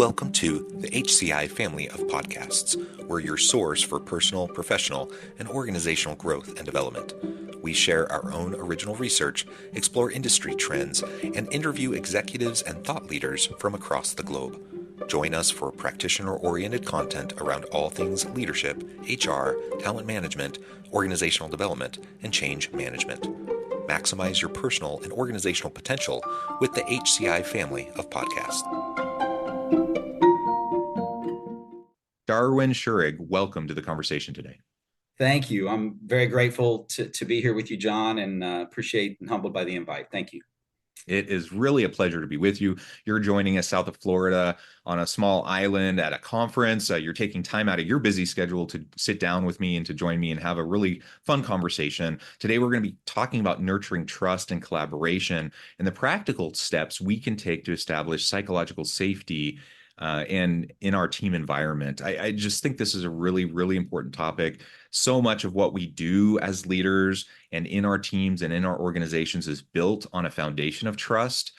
Welcome to the HCI family of podcasts. We're your source for personal, professional, and organizational growth and development. We share our own original research, explore industry trends, and interview executives and thought leaders from across the globe. Join us for practitioner-oriented content around all things leadership, HR, talent management, organizational development, and change management. Maximize your personal and organizational potential with the HCI family of podcasts. Darwin Shurig, welcome to the conversation today. Thank you. I'm very grateful to be here with you, John, and appreciate and humbled by the invite. Thank you. It is really a pleasure to be with you. You're joining us south of Florida on a small island at a conference. You're taking time out of your busy schedule to sit down with me and to join me and have a really fun conversation. Today, we're going to be talking about nurturing trust and collaboration and the practical steps we can take to establish psychological safety and in our team environment. I just think this is a really, really important topic. So much of what we do as leaders and in our teams and in our organizations is built on a foundation of trust,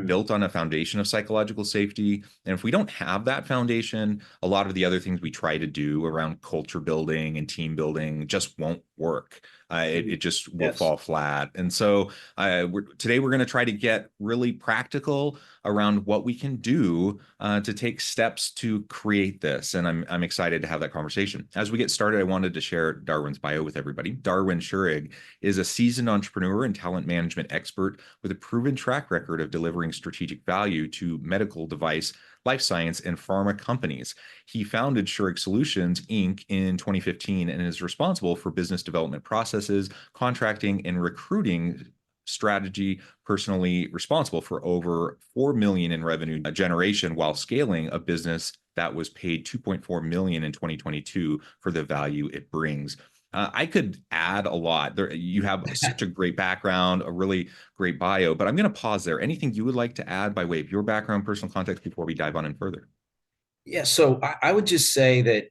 built on a foundation of psychological safety. And if we don't have that foundation, a lot of the other things we try to do around culture building and team building just won't work. It just will fall flat. And so today we're going to try to get really practical around what we can do to take steps to create this. And I'm excited to have that conversation. As we get started, I wanted to share Darwin's bio with everybody. Darwin Shurig is a seasoned entrepreneur and talent management expert with a proven track record of delivering strategic value to medical device, life science, and pharma companies. He founded Shurig Solutions, Inc. in 2015 and is responsible for business development processes, contracting, and recruiting strategy, personally responsible for over $4 million in revenue generation while scaling a business that was paid $2.4 million in 2022 for the value it brings. I could add a lot. You have such a great background, a really great bio, but I'm going to pause there. Anything you would like to add by way of your background, personal context before we dive on in further? Yeah, so I would just say that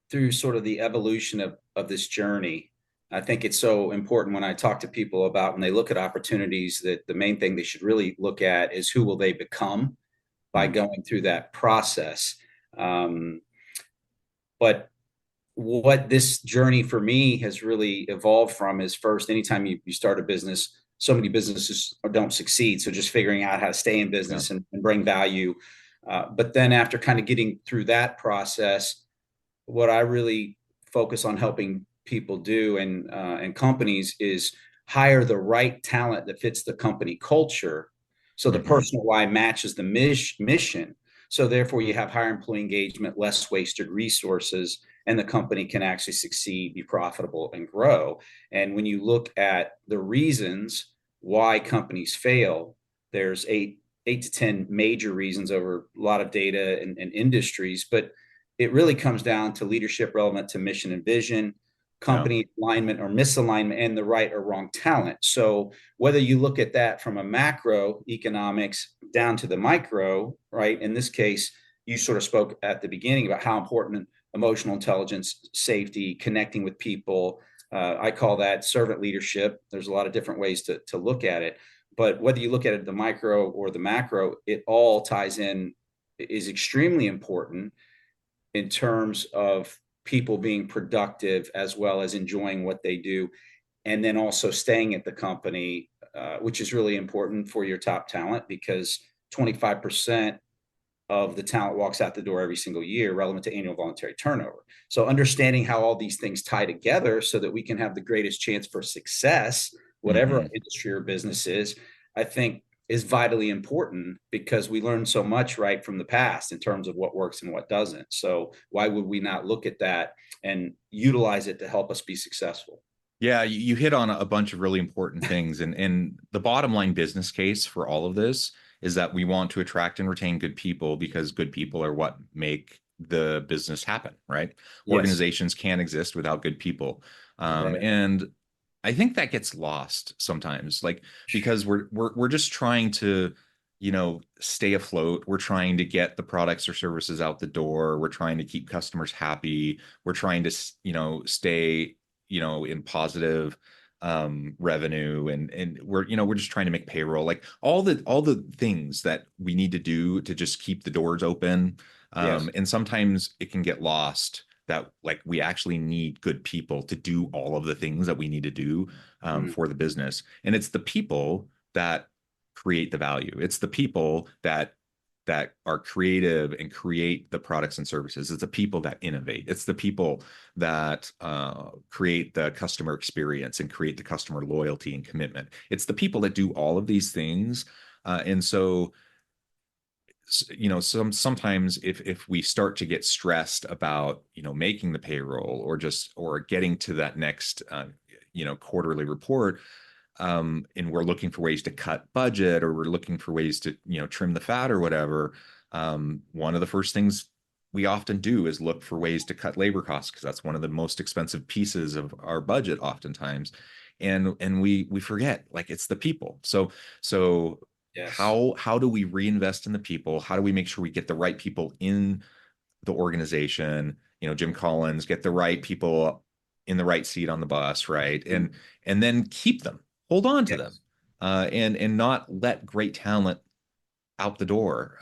through sort of the evolution of this journey, I think it's so important when I talk to people about when they look at opportunities that the main thing they should really look at is who will they become by going through that process. But what this journey for me has really evolved from is first, anytime you start a business, so many businesses don't succeed. So just figuring out how to stay in business and bring value. But then after kind of getting through that process, what I really focus on helping people do and companies is hire the right talent that fits the company culture. So the personal why matches the mission. So therefore you have higher employee engagement, less wasted resources, and the company can actually succeed, be profitable, and grow. And when you look at the reasons why companies fail, there's eight to 10 major reasons over a lot of data and industries, but it really comes down to leadership relevant to mission and vision, company alignment or misalignment, and the right or wrong talent. So whether you look at that from a macro economics down to the micro, right? In this case, you sort of spoke at the beginning about how important emotional intelligence, safety, connecting with people. I call that servant leadership. There's a lot of different ways to look at it. But whether you look at it the micro or the macro, it all ties in, is extremely important in terms of people being productive as well as enjoying what they do. And then also staying at the company, which is really important for your top talent because 25% of the talent walks out the door every single year relevant to annual voluntary turnover. So understanding how all these things tie together so that we can have the greatest chance for success, whatever our industry or business is, I think is vitally important because we learn so much right from the past in terms of what works and what doesn't. So why would we not look at that and utilize it to help us be successful? Yeah, you hit on a bunch of really important things. And the bottom line business case for all of this is that we want to attract and retain good people because good people are what make the business happen, right? Yes. Organizations can't exist without good people. And I think that gets lost sometimes, like because we're just trying to, stay afloat. We're trying to get the products or services out the door. We're trying to keep customers happy. We're trying to, stay, in positive revenue, and we're just trying to make payroll, like all the things that we need to do to just keep the doors open. Yes. And sometimes it can get lost that like we actually need good people to do all of the things that we need to do Mm, for the business. And it's the people that create the value. It's the people that are creative and create the products and services. It's the people that innovate. It's the people that create the customer experience and create the customer loyalty and commitment. It's the people that do all of these things. And so, sometimes if we start to get stressed about making the payroll or getting to that next quarterly report, and we're looking for ways to cut budget, or we're looking for ways to trim the fat or whatever, one of the first things we often do is look for ways to cut labor costs, because that's one of the most expensive pieces of our budget oftentimes. And we forget, like, it's the people. So yes. how do we reinvest in the people? How do we make sure we get the right people in the organization? Jim Collins, get the right people in the right seat on the bus, right? Mm, And then keep them, hold on to them, yes. and not let great talent out the door.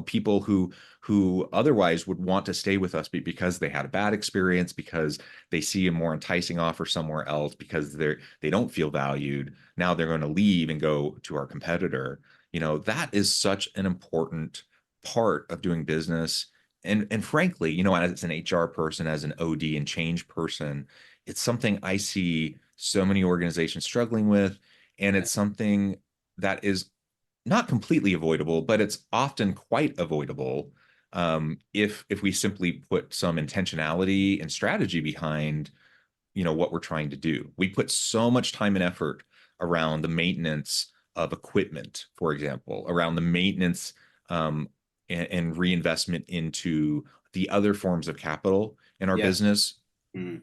People who otherwise would want to stay with us because they had a bad experience, because they see a more enticing offer somewhere else, because they don't feel valued. Now they're going to leave and go to our competitor. That is such an important part of doing business. And frankly, as an HR person, as an OD and change person, it's something I see so many organizations struggling with, and Yeah. it's something that is not completely avoidable, but it's often quite avoidable, if we simply put some intentionality and strategy behind what we're trying to do. We put so much time and effort around the maintenance of equipment, for example, around the maintenance, and reinvestment into the other forms of capital in our Yes. business. Mm,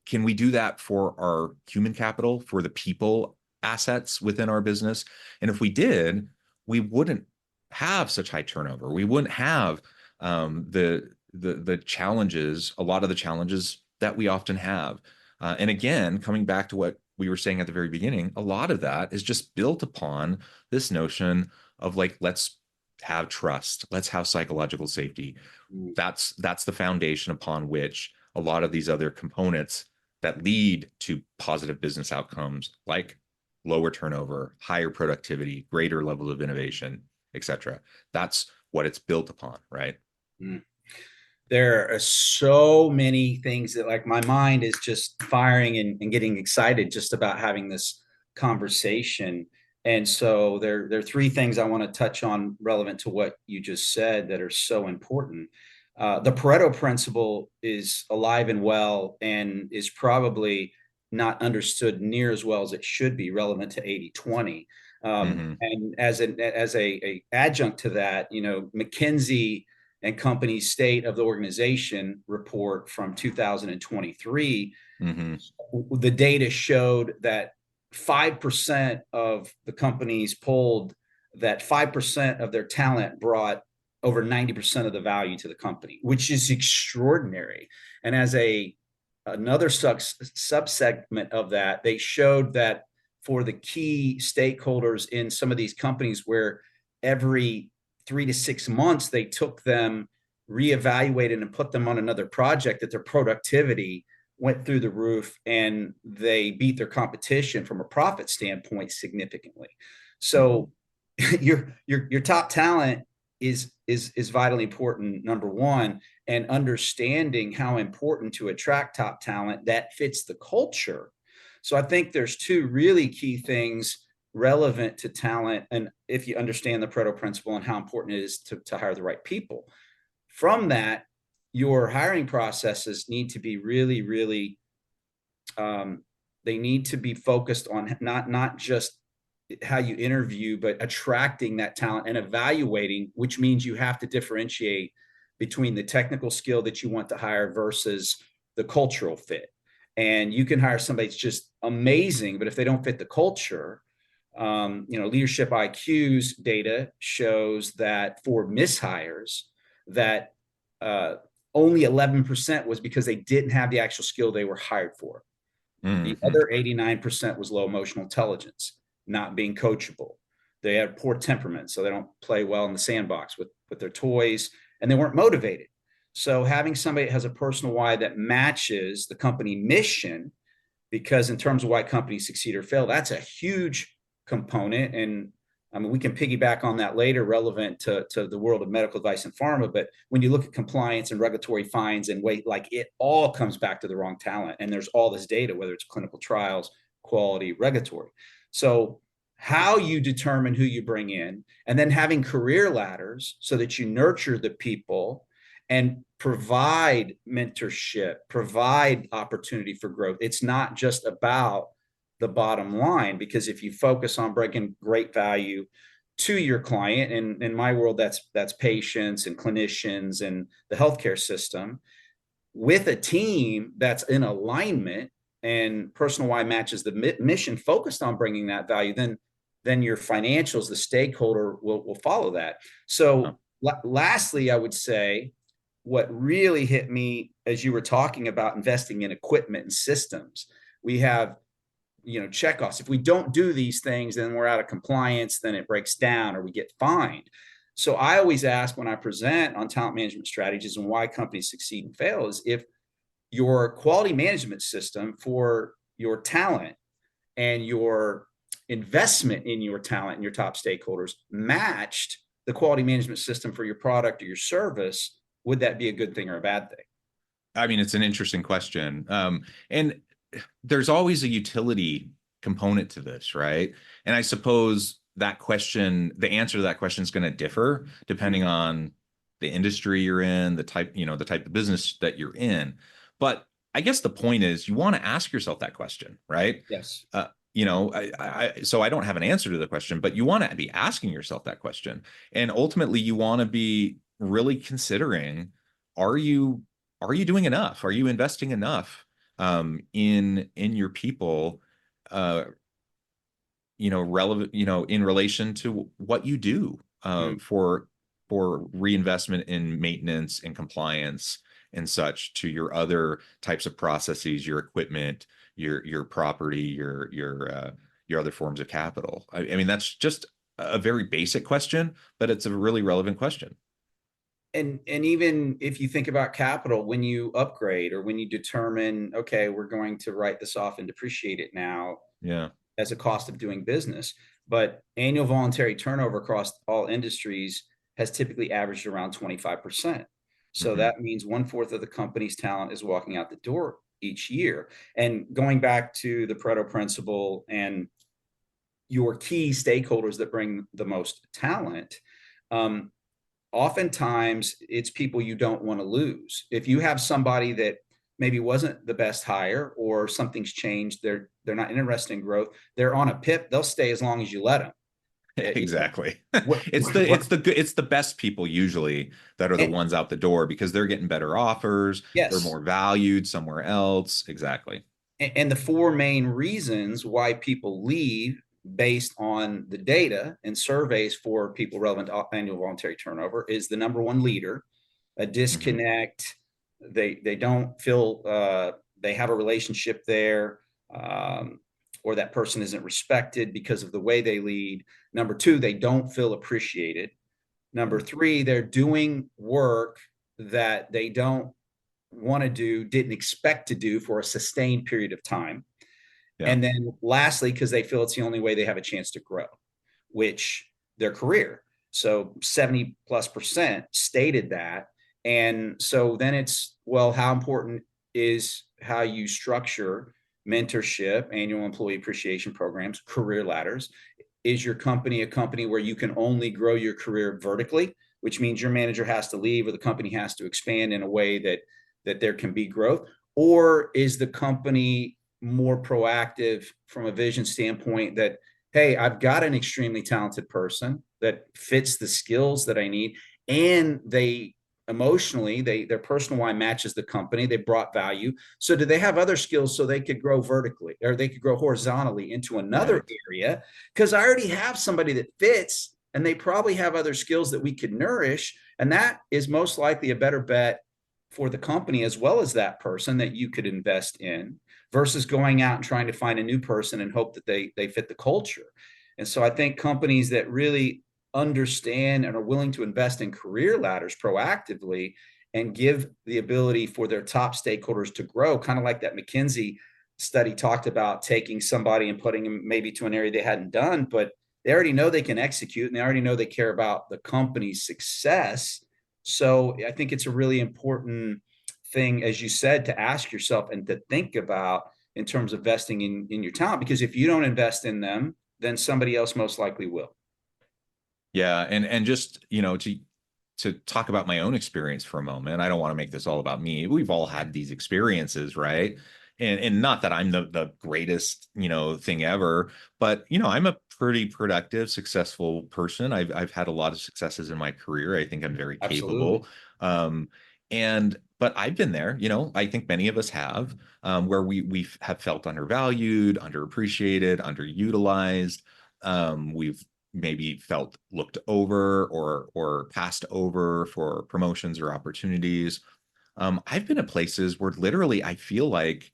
Can we do that for our human capital, for the people assets within our business? And if we did, we wouldn't have such high turnover. We wouldn't have the challenges, a lot of the challenges that we often have. And again, coming back to what we were saying at the very beginning, a lot of that is just built upon this notion of, like, let's have trust, let's have psychological safety. mm. That's the foundation upon which a lot of these other components that lead to positive business outcomes, like lower turnover, higher productivity, greater levels of innovation, etc. That's what it's built upon, right? Mm. There are so many things that, like, my mind is just firing and getting excited just about having this conversation. And so there are three things I want to touch on relevant to what you just said that are so important. The Pareto principle is alive and well and is probably not understood near as well as it should be, relevant to 80/20. Mm-hmm. And as a adjunct to that, McKinsey and Company's State of the Organization report from 2023, Mm-hmm. the data showed that 5% of the companies polled, that 5% of their talent brought over 90% of the value to the company, which is extraordinary. And as another subsegment of that, they showed that for the key stakeholders in some of these companies, where every 3 to 6 months they took them, reevaluated, and put them on another project, that their productivity went through the roof and they beat their competition from a profit standpoint significantly. Mm-hmm. So your top talent is vitally important, number one, and understanding how important to attract top talent that fits the culture. So I think there's two really key things relevant to talent, and if you understand the Pareto principle and how important it is to hire the right people. From that, your hiring processes need to be really, really, they need to be focused on not just how you interview, but attracting that talent and evaluating, which means you have to differentiate between the technical skill that you want to hire versus the cultural fit. And you can hire somebody that's just amazing, but if they don't fit the culture, leadership IQ's data shows that for mishires, that only 11% was because they didn't have the actual skill they were hired for. The Hmm. other 89% was low emotional intelligence, not being coachable. They had poor temperament, so they don't play well in the sandbox with their toys, and they weren't motivated. So having somebody that has a personal why that matches the company mission, because in terms of why companies succeed or fail, that's a huge component. And I mean, we can piggyback on that later, relevant to the world of medical device and pharma. But when you look at compliance and regulatory fines and weight, like it all comes back to the wrong talent. And there's all this data, whether it's clinical trials, quality, regulatory. So how you determine who you bring in, and then having career ladders so that you nurture the people and provide mentorship, provide opportunity for growth. It's not just about the bottom line, because if you focus on bringing great value to your client, and in my world, that's patients and clinicians and the healthcare system, with a team that's in alignment and personal why matches the mission, focused on bringing that value, then your financials, the stakeholder will follow that. So lastly, I would say what really hit me as you were talking about investing in equipment and systems, we have, checkoffs. If we don't do these things, then we're out of compliance, then it breaks down or we get fined. So I always ask when I present on talent management strategies and why companies succeed and fail is if your quality management system for your talent and your investment in your talent and your top stakeholders matched the quality management system for your product or your service, would that be a good thing or a bad thing? I mean, it's an interesting question. And there's always a utility component to this, right? And I suppose that question, the answer to that question is going to differ depending on the industry you're in, the type of business that you're in. But I guess the point is you want to ask yourself that question, right? Yes. So I don't have an answer to the question, but you want to be asking yourself that question. And ultimately you want to be really considering, are you doing enough? Are you investing enough in your people, relevant, in relation to what you do for reinvestment in maintenance and compliance and such to your other types of processes, your equipment, your property, your other forms of capital. I mean, that's just a very basic question, but it's a really relevant question. And even if you think about capital, when you upgrade or when you determine, okay, we're going to write this off and depreciate it now Yeah. as a cost of doing business, but annual voluntary turnover across all industries has typically averaged around 25%. So Hmm. that means 1/4 of the company's talent is walking out the door each year. And going back to the Pareto principle and your key stakeholders that bring the most talent, oftentimes it's people you don't want to lose. If you have somebody that maybe wasn't the best hire or something's changed, they're not interested in growth, they're on a PIP, they'll stay as long as you let them. Exactly. What, It's the best people usually that are the ones out the door because they're getting better offers, they're yes. more valued somewhere else. Exactly. And the four main reasons why people leave based on the data and surveys for people relevant to annual voluntary turnover is the number one leader, a Hmm. disconnect. They don't feel they have a relationship there, or that person isn't respected because of the way they lead. Number two, they don't feel appreciated. Number three, they're doing work that they don't want to do, didn't expect to do for a sustained period of time. Yeah. And then lastly, because they feel it's the only way they have a chance to grow, which their career. So 70+% stated that. And so then it's, well, how important is how you structure mentorship, annual employee appreciation programs, career ladders? Is your company a company where you can only grow your career vertically, which means your manager has to leave or the company has to expand in a way that there can be growth? Or is the company more proactive from a vision standpoint that, hey, I've got an extremely talented person that fits the skills that I need, and they emotionally, their personal why matches the company, they brought value. So do they have other skills so they could grow vertically or they could grow horizontally into Yeah. another area? Because I already have somebody that fits and they probably have other skills that we could nourish, and that is most likely a better bet for the company as well as that person that you could invest in versus going out and trying to find a new person and hope that they fit the culture. And so I think companies that really understand and are willing to invest in career ladders proactively and give the ability for their top stakeholders to grow, kind of like that McKinsey study talked about, taking somebody and putting them maybe to an area they hadn't done, but they already know they can execute and they already know they care about the company's success. So I think it's a really important thing, as you said, to ask yourself and to think about in terms of investing in your talent, because if you don't invest in them, then somebody else most likely will. Yeah, and just, to talk about my own experience for a moment. I don't want to make this all about me. We've all had these experiences, right? And not that I'm the greatest, thing ever, but I'm a pretty productive, successful person. I've had a lot of successes in my career. I think I'm very Absolutely. capable. Um, but I've been there, I think many of us have, where we have felt undervalued, underappreciated, underutilized. We've maybe felt looked over or passed over for promotions or opportunities. I've been at places where literally I feel like,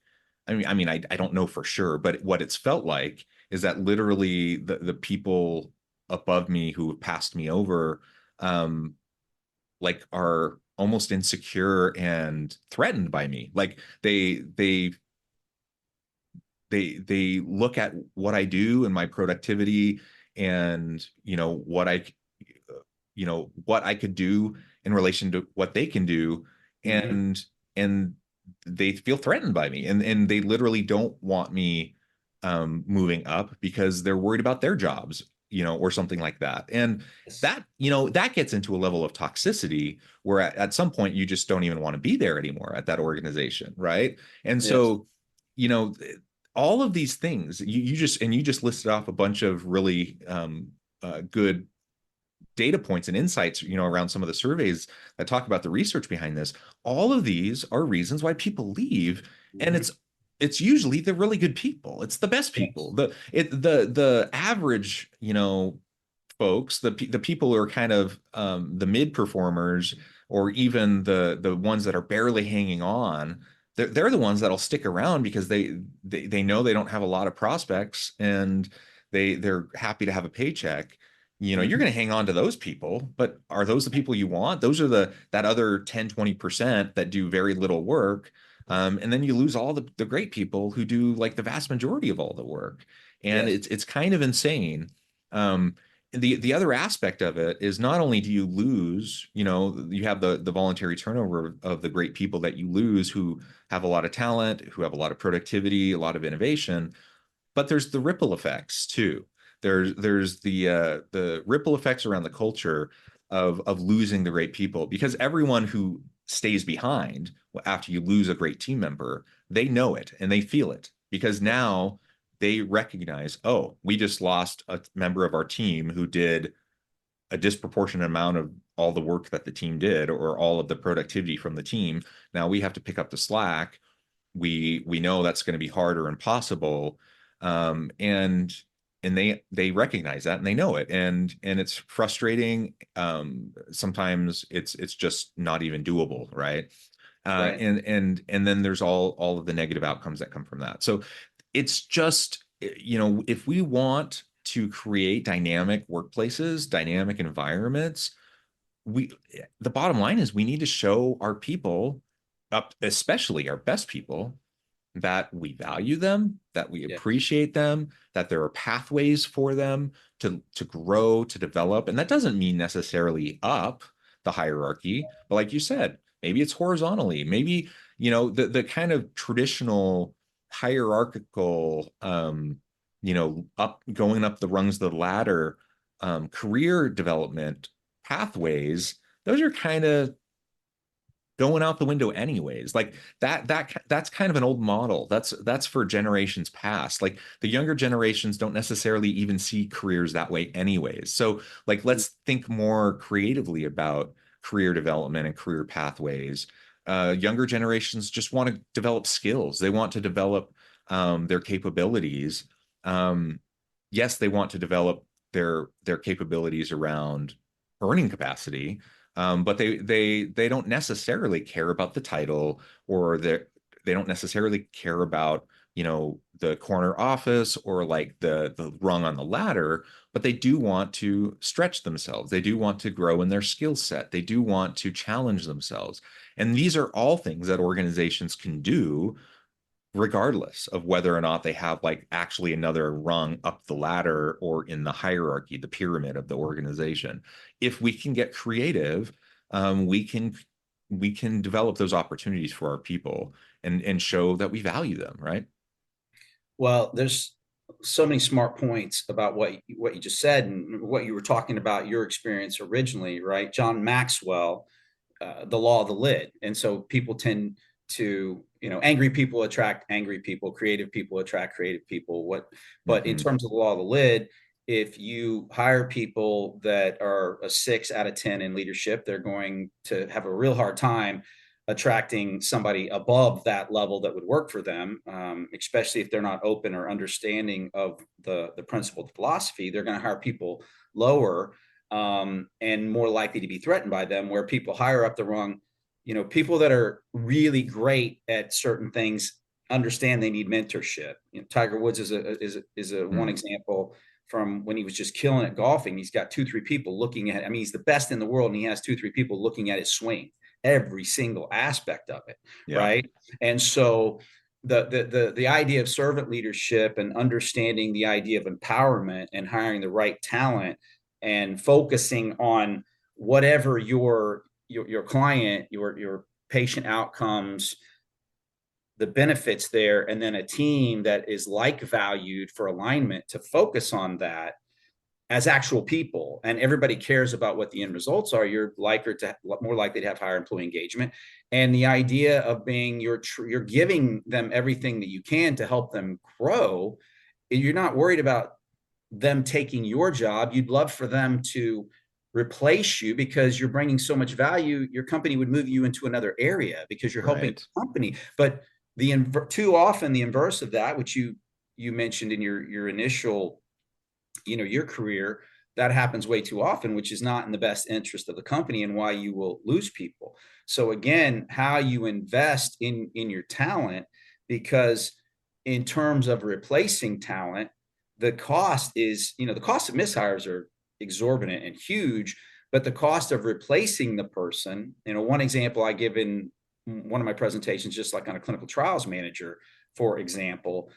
I don't know for sure, but what it's felt like is that literally the people above me who have passed me over, um, like are almost insecure and threatened by me. Like they look at what I do and my productivity and what I could do in relation to what they can do, Mm-hmm. and they feel threatened by me, and they literally don't want me moving up because they're worried about their jobs, or something like that. And Yes. that gets into a level of toxicity where at some point you just don't even want to be there anymore at that organization, right? And Yes. so, you know, all of these things you just listed off a bunch of really good data points and insights, around some of the surveys that talk about the research behind this. All of these are reasons why people leave, and Mm-hmm. it's usually the really good people. It's the best people. Yes. The average, folks, the people who are kind of the mid performers, or even the ones that are barely hanging on. They're the ones that'll stick around because they know they don't have a lot of prospects, and they're happy to have a paycheck. You're Mm-hmm. going to hang on to those people, but are those the people you want? Those are that other 10-20% that do very little work. And then you lose all the great people who do like the vast majority of all the work. And Yes. it's kind of insane. Um, the other aspect of it is not only do you lose, you have the voluntary turnover of the great people that you lose, who have a lot of talent, who have a lot of productivity, a lot of innovation, but there's the ripple effects too. There's the ripple effects around the culture of losing the great people, because everyone who stays behind after you lose a great team member, they know it and they feel it, because Yes. now they recognize, oh, we just lost a member of our team who did a disproportionate amount of all the work that the team did, or all of the productivity from the team. Now we have to pick up the slack. We know that's going to be hard or impossible, and they recognize that and they know it, and it's frustrating. Sometimes it's just not even doable, right? Right. And then there's all of the negative outcomes that come from that. So it's just, if we want to create dynamic workplaces, dynamic environments, we the bottom line is we need to show our people, up especially our best people, that we value them, that we Yeah. appreciate them, that there are pathways for them to grow, to develop. And that doesn't mean necessarily up the hierarchy, but like you said, maybe it's horizontally. Maybe, the kind of traditional hierarchical, up going up the rungs of the ladder, career development pathways, those are kind of going out the window anyways. Like that's kind of an old model. That's for generations past. Like the younger generations don't necessarily even see careers that way anyways. So like let's think more creatively about career development and career pathways. Younger generations just want to develop skills. They want to develop their capabilities. Yes, they want to develop their capabilities around earning capacity, but they don't necessarily care about the title, or they don't necessarily care about the corner office or like the rung on the ladder, but they do want to stretch themselves. They do want to grow in their skill set. They do want to challenge themselves. And these are all things that organizations can do regardless of whether or not they have like actually another rung up the ladder or in the hierarchy, the pyramid of the organization. If we can get creative, we can develop those opportunities for our people and show that we value them, right? Well, there's so many smart points about what you just said and what you were talking about your experience originally, right? John Maxwell, the law of the lid. And so people tend to, angry people attract angry people, creative people attract creative people. But in Mm-hmm. terms of the law of the lid, if you hire people that are a 6 out of 10 in leadership, they're going to have a real hard time attracting somebody above that level that would work for them, especially if they're not open or understanding of the principled philosophy. They're going to hire people lower, and more likely to be threatened by them, where people higher up the rung, people that are really great at certain things understand they need mentorship. Tiger Woods is a one Mm. example from when he was just killing at golfing. He's got 2-3 people looking at, I mean, he's the best in the world, and he has 2-3 people looking at his swing, every single aspect of it, Yeah. right? And so the idea of servant leadership and understanding the idea of empowerment and hiring the right talent and focusing on whatever your client, your patient outcomes, the benefits there, and then a team that is like valued for alignment to focus on that as actual people, and everybody cares about what the end results are, you're more likely to have higher employee engagement. And the idea of being you're giving them everything that you can to help them grow. You're not worried about them taking your job. You'd love for them to replace you because you're bringing so much value. Your company would move you into another area because you're helping Right. the company. But too often the inverse of that, which you mentioned in your initial, your career, that happens way too often, which is not in the best interest of the company and why you will lose people. So again, how you invest in your talent, because in terms of replacing talent, the cost the cost of mishires are exorbitant and huge, but the cost of replacing the person, one example I give in one of my presentations, just like on a clinical trials manager, for example,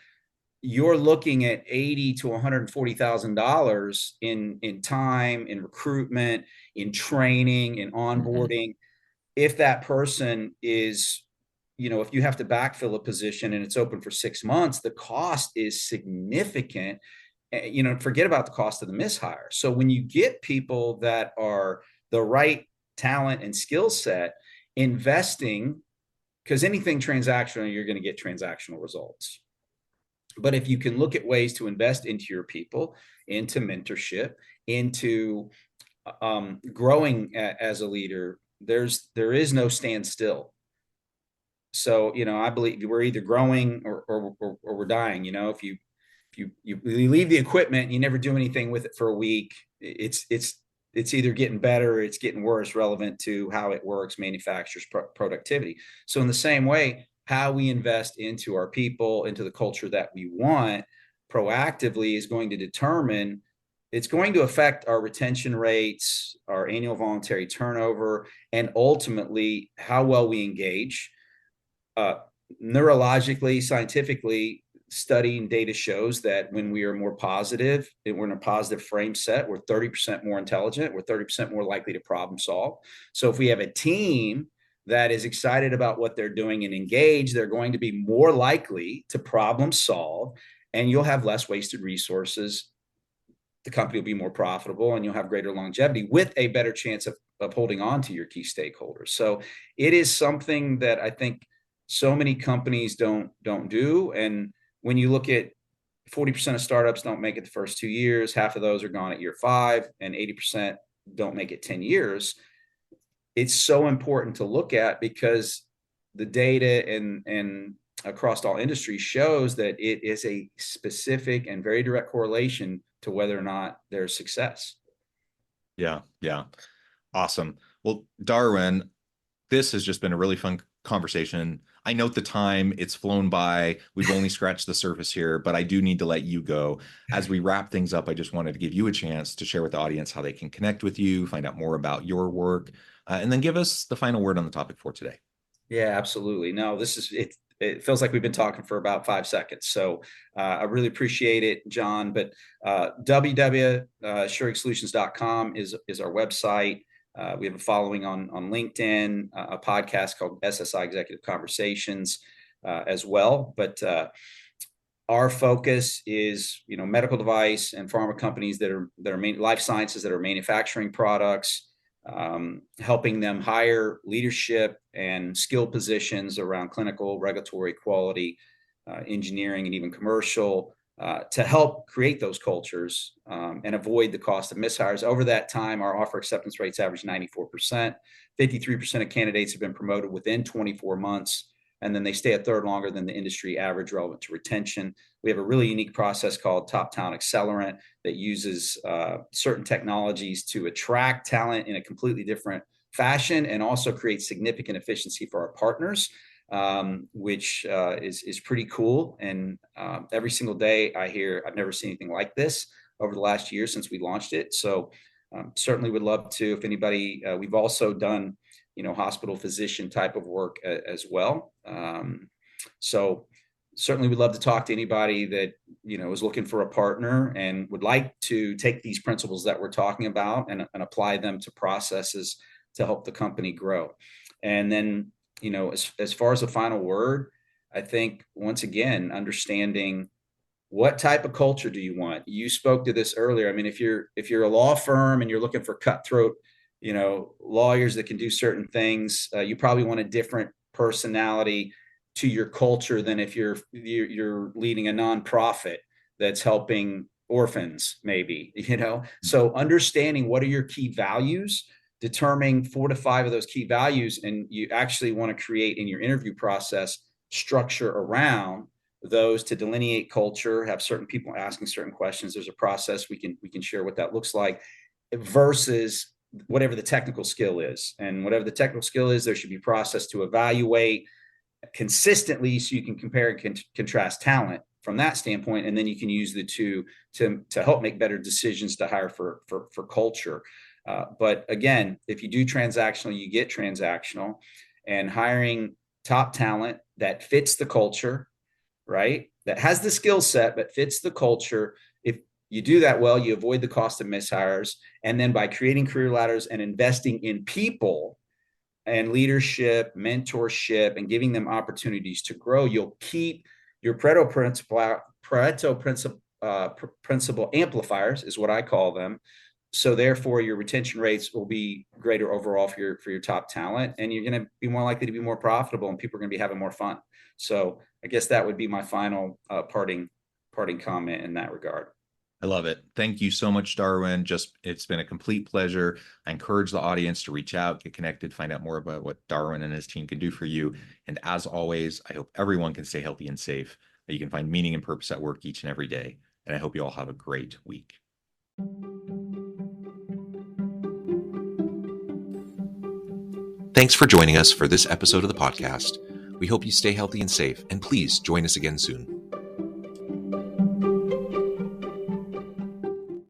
you're looking at $80 to $140,000 in time, in recruitment, in training, in Mm-hmm. onboarding. If that person is, if you have to backfill a position and it's open for 6 months, the cost is significant. Forget about the cost of the mishire. So when you get people that are the right talent and skill set, investing, because anything transactional, you're going to get transactional results. But if you can look at ways to invest into your people, into mentorship, into growing as a leader, there is no standstill. So I believe we're either growing or we're dying. If you leave the equipment and you never do anything with it for a week, it's either getting better or it's getting worse, relevant to how it works, manufacturers productivity. So in the same way, how we invest into our people, into the culture that we want proactively, is going to determine, it's going to affect our retention rates, our annual voluntary turnover, and ultimately how well we engage. Neurologically, scientifically, studying data shows that when we are more positive and we're in a positive frame set, we're 30% more intelligent, we're 30% more likely to problem solve. So if we have a team that is excited about what they're doing and engaged, they're going to be more likely to problem solve, and you'll have less wasted resources. The company will be more profitable, and you'll have greater longevity with a better chance of holding on to your key stakeholders. So it is something that I think so many companies don't do. And when you look at 40% of startups don't make it the first 2 years, half of those are gone at year 5, and 80% don't make it 10 years. It's so important to look at, because the data and across all industries shows that it is a specific and very direct correlation to whether or not there's success. Yeah. Yeah. Awesome. Well, Darwin, This has just been a really fun conversation. I note the time, it's flown by. We've only scratched the surface here, but I do need to let you go. As we wrap things up, I just wanted to give you a chance to share with the audience how they can connect with you, find out more about your work, and then give us the final word on the topic for today. Yeah, absolutely. No, this is it. It feels like we've been talking for about 5 seconds. So I really appreciate it, John. But www.shurigsolutions.com is our website. We have a following on LinkedIn, a podcast called SSI Executive Conversations as well. But our focus is, medical device and pharma companies that are life sciences that are manufacturing products, helping them hire leadership and skill positions around clinical, regulatory, quality, engineering, and even commercial, to help create those cultures and avoid the cost of mishires. Over that time, our offer acceptance rates average 94%. 53% of candidates have been promoted within 24 months, and then they stay a third longer than the industry average relevant to retention. We have a really unique process called Top Talent Accelerant that uses certain technologies to attract talent in a completely different fashion and also create significant efficiency for our partners, which is pretty cool. And every single day I hear, I've never seen anything like this over the last year since we launched it. So certainly would love to, if anybody, we've also done, hospital physician type of work as well. So certainly would love to talk to anybody that, is looking for a partner and would like to take these principles that we're talking about and apply them to processes to help the company grow. And then, as far as the final word, I think once again, understanding what type of culture do you want? You spoke to this earlier. I mean, if you're a law firm and you're looking for cutthroat, lawyers that can do certain things, you probably want a different personality to your culture than if you're leading a nonprofit that's helping orphans, maybe, So understanding what are your key values, determining 4 to 5 of those key values, and you actually want to create in your interview process structure around those to delineate culture, have certain people asking certain questions. There's a process we can share what that looks like versus whatever the technical skill is. And whatever the technical skill is, there should be a process to evaluate consistently so you can compare and contrast talent from that standpoint. And then you can use the two to help make better decisions to hire for culture. But again, if you do transactional, you get transactional, and hiring top talent that fits the culture, right? That has the skill set, but fits the culture. If you do that well, you avoid the cost of mishires. And then by creating career ladders and investing in people and leadership, mentorship, and giving them opportunities to grow, you'll keep your Pareto principle amplifiers is what I call them. So therefore, your retention rates will be greater overall for your top talent, and you're going to be more likely to be more profitable, and people are going to be having more fun. So I guess that would be my final parting comment in that regard. I love it. Thank you so much, Darwin. It's been a complete pleasure. I encourage the audience to reach out, get connected, find out more about what Darwin and his team can do for you. And as always, I hope everyone can stay healthy and safe, that you can find meaning and purpose at work each and every day. And I hope you all have a great week. Thanks for joining us for this episode of the podcast. We hope you stay healthy and safe, and please join us again soon.